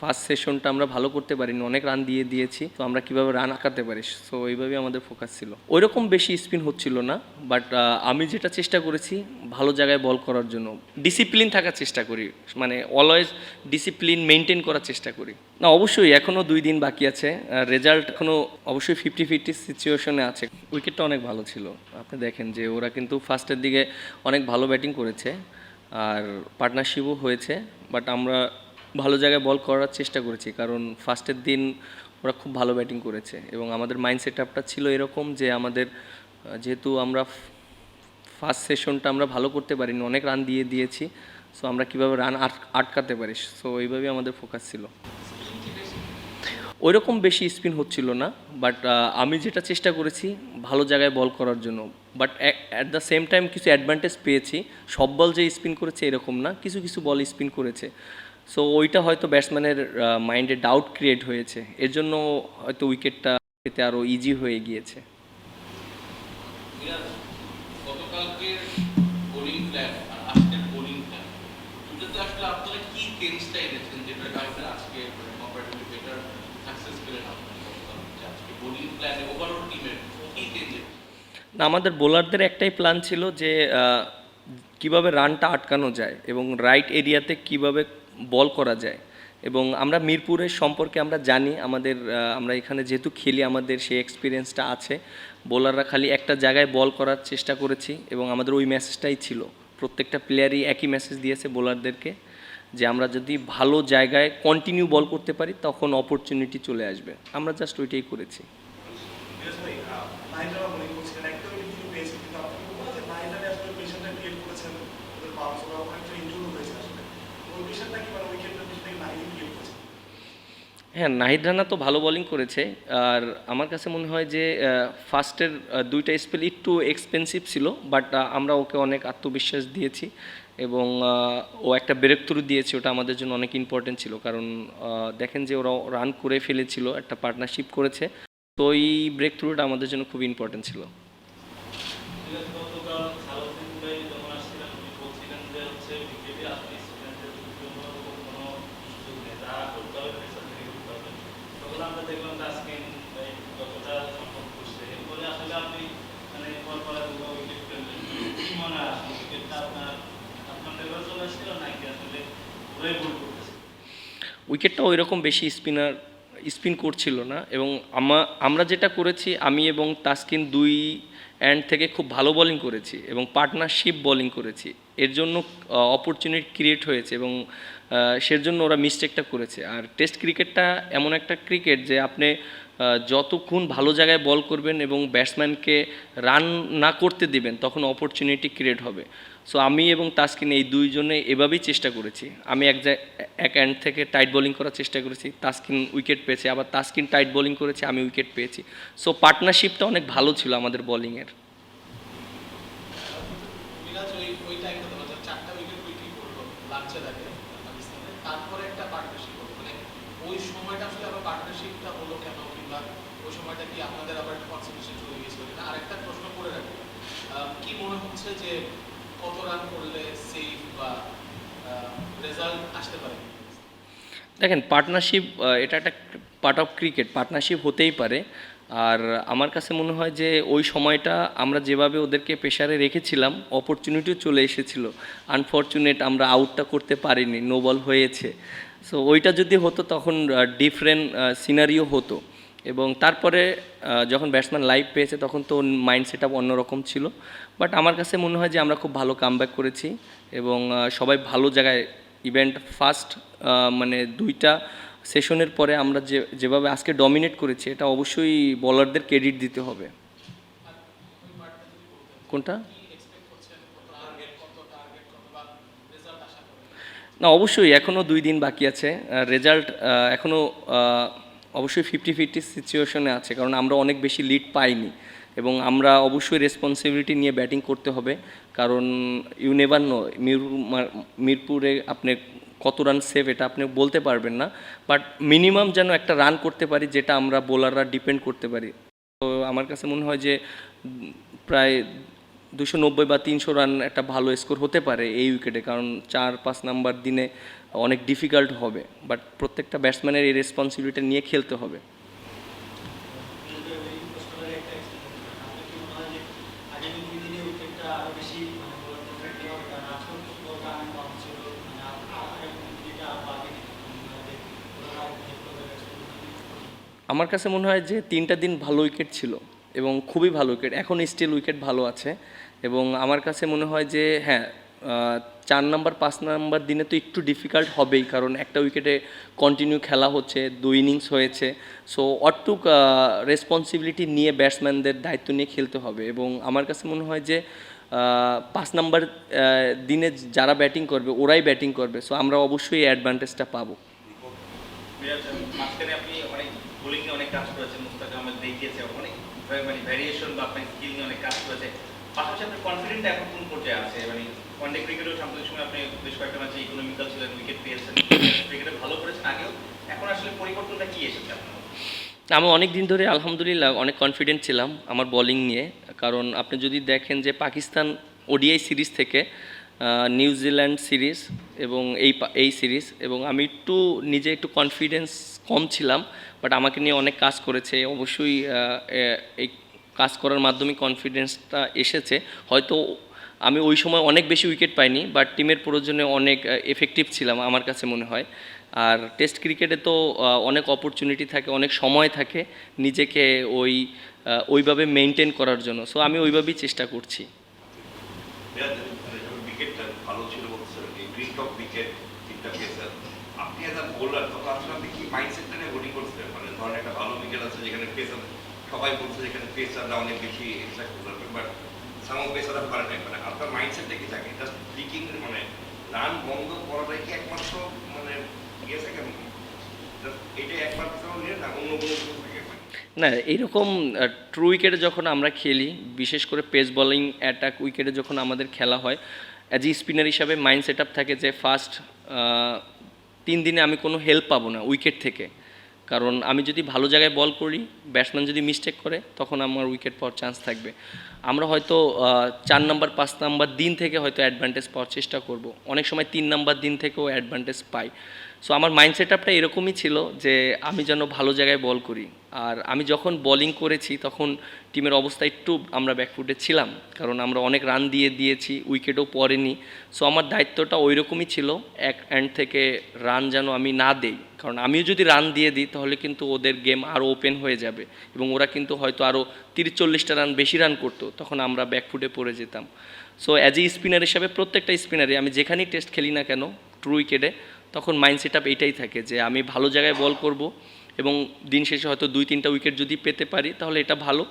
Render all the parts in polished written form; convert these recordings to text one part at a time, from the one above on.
First সেশনটা আমরা ভালো করতে পারিনি, অনেক রান দিয়েছি, তো আমরা কীভাবে রান আঁকাতে পারি, সো এইভাবেই আমাদের ফোকাস ছিল। ওইরকম বেশি স্পিন হচ্ছিল না, বাট আমি যেটা চেষ্টা করেছি ভালো জায়গায় বল করার জন্য ডিসিপ্লিন থাকার চেষ্টা করি, মানে অলওয়েজ ডিসিপ্লিন মেনটেন করার চেষ্টা করি। না অবশ্যই এখনও 2 দিন বাকি আছে, রেজাল্ট এখনও অবশ্যই 50-50 সিচুয়েশনে আছে। উইকেটটা অনেক ভালো ছিল, আপনি দেখেন যে ওরা কিন্তু ফার্স্টের দিকে অনেক ভালো ব্যাটিং করেছে আর পার্টনারশিপও হয়েছে, বাট আমরা ভালো জায়গায় বল করার চেষ্টা করেছি, কারণ ফার্স্টের দিন ওরা খুব ভালো ব্যাটিং করেছে এবং আমাদের মাইন্ড সেট আপটা ছিল এরকম যে আমাদের যেহেতু আমরা ফার্স্ট সেশনটা আমরা ভালো করতে পারিনি, অনেক রান দিয়েছি, সো আমরা কীভাবে রান আটকাতে পারি, সো এইভাবেই আমাদের ফোকাস ছিল। ওইরকম বেশি স্পিন হচ্ছিল না, বাট আমি যেটা চেষ্টা করেছি ভালো জায়গায় বল করার জন্য, but at the same time কিছু অ্যাডভান্টেজ পেয়েছি। সব বল যে স্পিন করেছে এরকম না, কিছু কিছু বল স্পিন করেছে, সো ওইটা হয়তো ব্যাটসম্যানের মাইন্ডে ডাউট ক্রিয়েট হয়েছে, এর জন্য হয়তো উইকেটটা পেতে আরও ইজি হয়ে গিয়েছে। গতকালকের বোলিং প্ল্যান আর আজকের বোলিং প্ল্যান দুটোতে আসলে আপনারা কি চেঞ্জটা এনেছেন যেটার কারণে আজকে কম্পারেটিভলি বেটার সাকসেস পেলেন আপনারা? আজকে বোলিং প্ল্যানে ওভারঅল টিমের কি চেঞ্জ? না, আমাদের বোলারদের একটাই প্ল্যান ছিল যে কিভাবে রানটা আটকানো যায় এবং রাইট এরিয়াতে কিভাবে বল করা যায়, এবং আমরা মিরপুরের সম্পর্কে আমরা জানি, আমরা এখানে যেহেতু খেলি আমাদের সেই এক্সপিরিয়েন্সটা আছে। বোলাররা খালি একটা জায়গায় বল করার চেষ্টা করেছি এবং আমাদের ওই মেসেজটাই ছিল, প্রত্যেকটা প্লেয়ারই একই মেসেজ দিয়েছে বোলারদেরকে যে আমরা যদি ভালো জায়গায় কন্টিনিউ বল করতে পারি তখন অপরচুনিটি চলে আসবে, আমরা জাস্ট ওইটাই করেছি। হ্যাঁ, নাহিদ রানা তো ভালো বোলিং করেছে, আর আমার কাছে মনে হয় যে ফার্স্টের 2টা স্পেল একটু এক্সপেন্সিভ ছিল, বাট আমরা ওকে অনেক আত্মবিশ্বাস দিয়েছি এবং ও একটা ব্রেক থ্রু দিয়েছে, ওটা আমাদের জন্য অনেক ইম্পর্টেন্ট ছিল, কারণ দেখেন যে ওরা রান করে ফেলেছিল, একটা পার্টনারশিপ করেছে, তো এই ব্রেক থ্রুটা আমাদের জন্য খুব ইম্পর্টেন্ট ছিল। উইকেটটা ওই রকম বেশি স্পিন করছিল না, এবং আমরা যেটা করেছি, আমি এবং তাসকিন 2 এন্ড থেকে খুব ভালো বোলিং করেছি এবং পার্টনারশিপ বোলিং করেছি, এর জন্য অপরচুনিটি ক্রিয়েট হয়েছে এবং সেজন্য ওরা মিস্টেকটা করেছে। আর টেস্ট ক্রিকেটটা এমন একটা ক্রিকেট যে আপনি যতক্ষণ ভালো জায়গায় বল করবেন এবং ব্যাটসম্যানকে রান না করতে দিবেন তখন অপরচুনিটি ক্রিয়েট হবে। সো আমি এবং তাসকিন এই দুইজনে এভাবেই চেষ্টা করেছি, আমি এক এন্ড থেকে টাইট বোলিং করার চেষ্টা করেছি, তাসকিন উইকেট পেয়েছে, আবার তাসকিন টাইট বোলিং করেছে, আমি উইকেট পেয়েছি, সো পার্টনারশিপটা অনেক ভালো ছিল আমাদের বোলিংয়ের। কি মনে হচ্ছে যে কত রান করলে সেফ বা রেজাল্ট আসতে পারে? দেখেন, পার্টনারশিপ এটা একটা পার্ট অফ ক্রিকেট, পার্টনারশিপ হতেই পারে, আর আমার কাছে মনে হয় যে ওই সময়টা আমরা যেভাবে ওদেরকে প্রেশারে রেখেছিলাম অপরচুনিটিও চলে এসেছিলো, আনফর্চুনেট আমরা আউটটা করতে পারিনি, নো বল হয়েছে, সো ওইটা যদি হতো তখন ডিফারেন্ট সিনারিও হতো, এবং তারপরে যখন ব্যাটসম্যান লাইভ পেয়েছে তখন তো মাইন্ড সেট আপ অন্যরকম ছিল, বাট আমার কাছে মনে হয় যে আমরা খুব ভালো কামব্যাক করেছি এবং সবাই ভালো জায়গায় ইভেন্ট ফার্স্ট মানে 2টা সেশনের পরে আমরা যেভাবে আজকে ডমিনেট করেছি এটা অবশ্যই বলারদের ক্রেডিট দিতে হবে। কোনটা? না অবশ্যই এখনও 2 দিন বাকি আছে, রেজাল্ট এখনও অবশ্যই 50-50 সিচুয়েশনে আছে, কারণ আমরা অনেক বেশি লিড পাইনি এবং আমরা অবশ্যই রেসপন্সিবিলিটি নিয়ে ব্যাটিং করতে হবে, কারণ ইউ নেভার নো মিরপুরে আপনি কত রান সেভ এটা আপনি বলতে পারবেন না, বাট মিনিমাম যেন একটা রান করতে পারি যেটা আমরা বোলাররা ডিপেন্ড করতে পারি। তো আমার কাছে মনে হয় যে প্রায় 290 বা 300 রান একটা ভালো স্কোর হতে পারে এই উইকেটে, কারণ 4-5 নাম্বার দিনে অনেক ডিফিকাল্ট হবে, বাট প্রত্যেকটা ব্যাটসম্যানের এই রেসপন্সিবিলিটি নিয়ে খেলতে হবে। আমার কাছে মনে হয় যে 3টা দিন ভালো উইকেট ছিল এবং খুবই ভালো উইকেট, এখন স্টিল উইকেট ভালো আছে। এবং আমার কাছে মনে হয় যে হ্যাঁ, 4 নাম্বার 5 নাম্বার দিনে তো একটু ডিফিকাল্ট হবেই, কারণ একটা উইকেটে কন্টিনিউ খেলা হচ্ছে, 2 ইনিংস হয়েছে। সো অটুক রেসপন্সিবিলিটি নিয়ে ব্যাটসম্যানদের দায়িত্ব নিয়ে খেলতে হবে। এবং আমার কাছে মনে হয় যে 5 নাম্বার দিনে যারা ব্যাটিং করবে ওরাই ব্যাটিং করবে, সো আমরা অবশ্যই এই অ্যাডভান্টেজটা পাবো। মাঝখানে আপনি অনেক বোলিং এ অনেক কাজ করেছেন, মুস্তাক আহমেদ দেখিয়েছে অনেক মানে ভ্যারিয়েশন বা আপনার স্কিল নিয়ে অনেক কাজ করেছে। পাশাপাশি আপনার কনফিডেন্ট এখন কোন পর্যায়ে আছে? মানে ওয়ানডে ক্রিকেটেও সাম্প্রতিক সময় আপনি বেশ কয়েকটা ম্যাচে ইকোনমিক্যাল ছিলেন, উইকেট পেয়েছেন, ক্রিকেটে ভালো করেছেন আগেও, এখন আসলে পরিবর্তনটা কি এসেছে আপনার? আমি অনেক দিন ধরে আলহামদুলিল্লাহ অনেক কনফিডেন্ট ছিলাম আমার বোলিং নিয়ে, কারণ আপনি যদি দেখেন যে পাকিস্তান ওডিআই সিরিজ থেকে নিউজিল্যান্ড সিরিজ এবং এই সিরিজ, এবং আমি নিজে একটু কনফিডেন্স কম ছিলাম, বাট আমাকে নিয়ে অনেক কাজ করেছে। অবশ্যই এই কাজ করার মাধ্যমে কনফিডেন্সটা এসেছে। হয়তো আমি ওই সময় অনেক বেশি উইকেট পাইনি, বাট টিমের প্রয়োজনে অনেক এফেক্টিভ ছিলাম আমার কাছে মনে হয়। আর টেস্ট ক্রিকেটে তো অনেক অপরচুনিটি থাকে, অনেক সময় থাকে নিজেকে ওইভাবে মেনটেন করার জন্য। সো আমি ওইভাবেই চেষ্টা করছি। উইকেটটা ভালো ছিল বলছেন, এই গ্রিন টপ উইকেট তিনটা পেসার, আপনি এজ আ বোলার তখন আসলে আপনি কি মাইন্ডসেটটা নিয়ে বোলিং করছিলেন? মানে ধরেন একটা ভালো উইকেট আছে যেখানে পেসার, সবাই বলছে যেখানে পেসাররা অনেক বেশি এক্সট্রাক্ট করবে, বাট সামো পেসাররা পারে না, মানে আপনার মাইন্ডসেটটা কি থাকে? এটা স্পিকিং মানে রান বন্ধ করাটাই কি একমাত্র মানে ইয়ে থাকে, এটাই একমাত্র নিয়ে না অন্য কোনো কিছু থাকে? না, এইরকম ট্রু উইকেটে যখন আমরা খেলি, বিশেষ করে পেস বোলিং অ্যাটাক উইকেটে যখন আমাদের খেলা হয়, অ্যাজ এ স্পিনার হিসাবে মাইন্ড সেট আপ থাকে যে ফার্স্ট 3 দিনে আমি কোনো হেল্প পাবো না উইকেট থেকে, কারণ আমি যদি ভালো জায়গায় বল করি, ব্যাটসম্যান যদি মিস্টেক করে, তখন আমার উইকেট পাওয়ার চান্স থাকবে। আমরা হয়তো 4 নাম্বার 5 নাম্বার দিন থেকে হয়তো অ্যাডভান্টেজ পাওয়ার চেষ্টা করব, অনেক সময় 3 নাম্বার দিন থেকেও অ্যাডভান্টেজ পাই। সো আমার মাইন্ড সেট আপটা এরকমই ছিল যে আমি যেন ভালো জায়গায় বল করি। আর আমি যখন বোলিং করেছি তখন টিমের অবস্থা একটু আমরা ব্যাকফুটে ছিলাম, কারণ আমরা অনেক রান দিয়েছি, উইকেটও পড়েনি। সো আমার দায়িত্বটা ওই রকমই ছিল, এক এন্ড থেকে রান যেন আমি না দেই, কারণ আমিও যদি রান দিয়ে দিই তাহলে কিন্তু ওদের গেম আরও ওপেন হয়ে যাবে এবং ওরা কিন্তু হয়তো আরও 30-40টা রান বেশি রান করতো, তখন আমরা ব্যাকফুটে পড়ে যেতাম। সো অ্যাজ এ স্পিনার হিসাবে প্রত্যেকটা স্পিনারে আমি যেখানেই টেস্ট খেলি না কেন ট্রু উইকেটে, তখন মাইন্ড সেট আপ এইটাই থাকে যে আমি ভালো জায়গায় বল করব এবং দিন শেষে হয়তো 2-3টা উইকেট যদি পেতে পারি তাহলে এটা ভালো।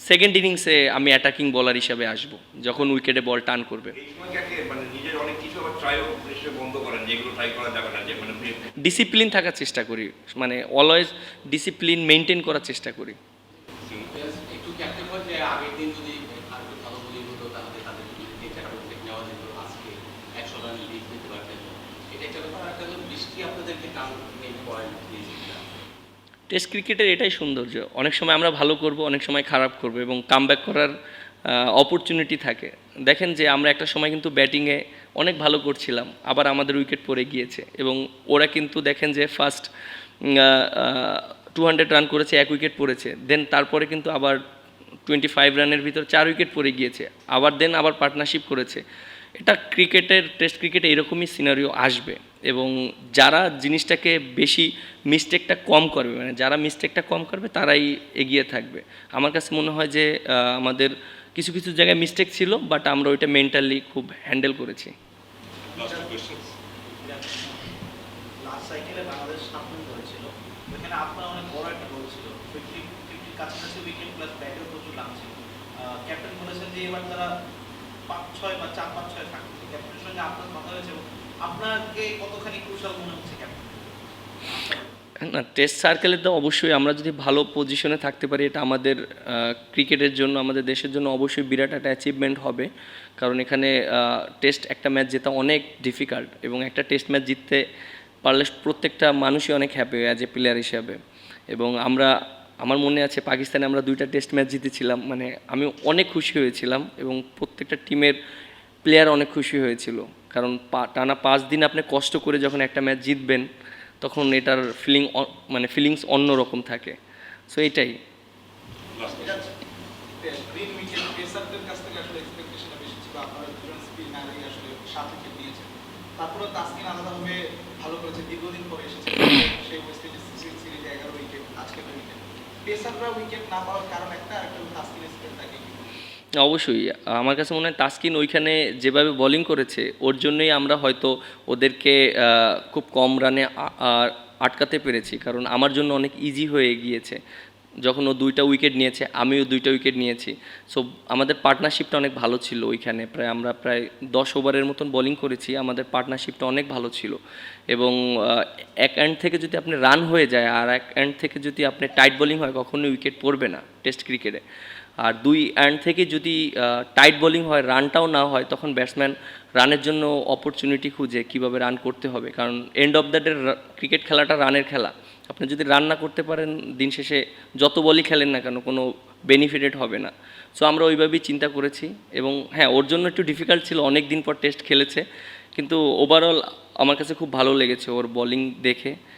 সেকেন্ড ইনিংসে আমি অ্যাটাকিং বলার হিসাবে আসব যখন উইকেটে বল টার্ন করবে। এই সময় কি আগে মানে নিজের অনেক কিছু আবার ট্রাইও নিশ্চয়ই বন্ধ করেন, যেগুলো ট্রাই করা যাবে না, যে মানে ডিসিপ্লিন থাকার চেষ্টা করি, মানে অলওয়েজ ডিসিপ্লিন মেনটেন করার চেষ্টা করি। একটু ক্যাপ্টেন হয় যে আগের দিন যদি আর একটু ভালো বোলিং হতো তাহলে তাদের একটা উইকেট নেওয়া যেত, আজকে 100 রান লিড দিতে পারতেন। এটা একটা ব্যাপার। আর একটা হলো বৃষ্টি আপনাদেরকে কাম মেন পয়েন্ট দিয়েছে। টেস্ট ক্রিকেটের এটাই সৌন্দর্য, অনেক সময় আমরা ভালো করব, অনেক সময় খারাপ করব এবং কামব্যাক করার অপরচুনিটি থাকে। দেখেন যে আমরা একটা সময় কিন্তু ব্যাটিংয়ে অনেক ভালো করছিলাম, আবার আমাদের উইকেট পড়ে গিয়েছে এবং ওরা কিন্তু দেখেন যে ফার্স্ট 200 রান করেছে, 1 উইকেট পড়েছে, দেন তারপরে কিন্তু আবার 25 রানের ভিতর 4 উইকেট পড়ে গিয়েছে, আবার পার্টনারশিপ করেছে। এটা টেস্ট ক্রিকেটে এরকমই সিনারিও আসবে এবং যারা জিনিসটাকে বেশি মিস্টেকটা কম করবে, মানে যারা মিস্টেকটা কম করবে তারাই এগিয়ে থাকবে। আমার কাছে মনে হয় যে আমাদের কিছু কিছু জায়গায় মিস্টেক ছিল, বাট আমরা ওইটা মেন্টালি খুব হ্যান্ডেল করেছি। লাস্ট সাইকেলে বাংলাদেশ সামনে করেছিল, ওখানে আপনার অনেক বড় একটা গোল ছিল, 50 কাছাকাছি উইকেট প্লাস ব্যাটেও প্রচুর রান ছিল। ক্যাপ্টেন বলেছেন যে এবার তারা 5-6 বা 4-5-6 থাকবে। ক্যাপ্টেনের সঙ্গে আপনার কথা হয়েছে, আপনাকে কতখানি ক্রুশাল মনে হচ্ছে ক্যাপ্টেন? না, টেস্ট সার্কেলে তো অবশ্যই আমরা যদি ভালো পজিশনে থাকতে পারি, এটা আমাদের ক্রিকেটের জন্য, আমাদের দেশের জন্য অবশ্যই বিরাট একটা অ্যাচিভমেন্ট হবে, কারণ এখানে টেস্ট একটা ম্যাচ জেতা অনেক ডিফিকাল্ট এবং একটা টেস্ট ম্যাচ জিততে পারলে প্রত্যেকটা মানুষই অনেক হ্যাপি অ্যাজ এ প্লেয়ার হিসাবে। এবং আমার মনে আছে পাকিস্তানে আমরা 2টা টেস্ট ম্যাচ জিতেছিলাম, মানে আমি অনেক খুশি হয়েছিলাম এবং প্রত্যেকটা টিমের প্লেয়ার অনেক খুশি হয়েছিল, কারণ টানা 5 দিন আপনি কষ্ট করে যখন একটা ম্যাচ জিতবেন তখন এটার ফিলিংস অন্যরকম থাকে। সো এটাই। গ্রিন উইকেট পেসারদের কাছ থেকে আসলে এক্সপেকটেশনটা বেশি ছিল, আপনারা দুজন স্পিনারই আসলে 7 উইকেট নিয়েছেন। তারপরে তাসকিন আলাদাভাবে ভালো করেছে, দীর্ঘদিন পরে এসেছে, সেই ওয়েস্ট ইন্ডিজ সিরিজে 11 উইকেট, আজকে 2 উইকেট। পেসাররা উইকেট না পাওয়ার কারণ একটা, আরেকটা হলো তাসকিনের স্পেলটাকে কি? অবশ্যই আমার কাছে মনে হয় তাসকিন ওইখানে যেভাবে বোলিং করেছে ওর জন্যই আমরা হয়তো ওদেরকে খুব কম রানে আটকাতে পেরেছি, কারণ আমার জন্য অনেক ইজি হয়ে গিয়েছে যখন ও 2টা উইকেট নিয়েছে, আমিও 2টা উইকেট নিয়েছি। সো আমাদের পার্টনারশিপটা অনেক ভালো ছিল ওইখানে, আমরা প্রায় 10 ওভারের মতন বোলিং করেছি, আমাদের পার্টনারশিপটা অনেক ভালো ছিল। এবং এক এন্ড থেকে যদি আপনি রান হয়ে যায় আর এক এন্ড থেকে যদি আপনি টাইট বোলিং হয় কখনোই উইকেট পড়বে না টেস্ট ক্রিকেটে। আর 2 এন্ড থেকে যদি টাইট বোলিং হয়, রানটাও না হয়, তখন ব্যাটসম্যান রানের জন্য অপরচুনিটি খুঁজে কীভাবে রান করতে হবে, কারণ end of the day cricket খেলাটা রানের খেলা। আপনি যদি রান না করতে পারেন দিন শেষে যত বলই খেলেন না কেন কোনো বেনিফিটেড হবে না। সো আমরা ওইভাবেই চিন্তা করেছি। এবং হ্যাঁ, ওর জন্য একটু ডিফিকাল্ট ছিল, অনেক দিন পর টেস্ট খেলেছে, কিন্তু ওভারঅল আমার কাছে খুব ভালো লেগেছে ওর বোলিং দেখে।